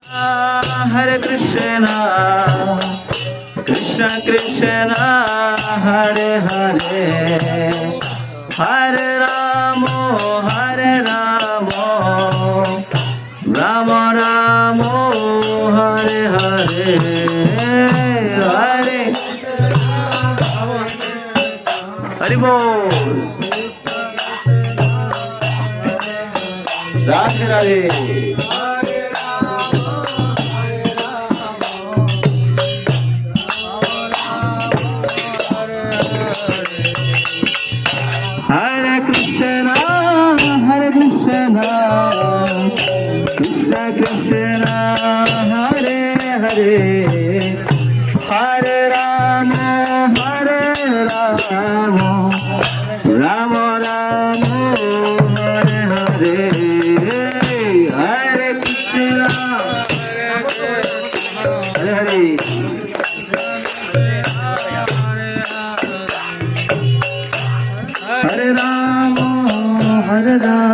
Hare Krishna, Krishna Krishna, Hare Hare, Hare Ramo, Hare Ramo, Rama Ramo, Hare Hare, Hare Hare Bol. Radhe Radhe. Hare Krishna, Hare Krishna, Krishna Krishna, Hare Hare, Hare Rama, Hare Rama, Rama Rama, Hare Hare, Hare Krishna, Hare Hare. Hare Rama, Hare Rama.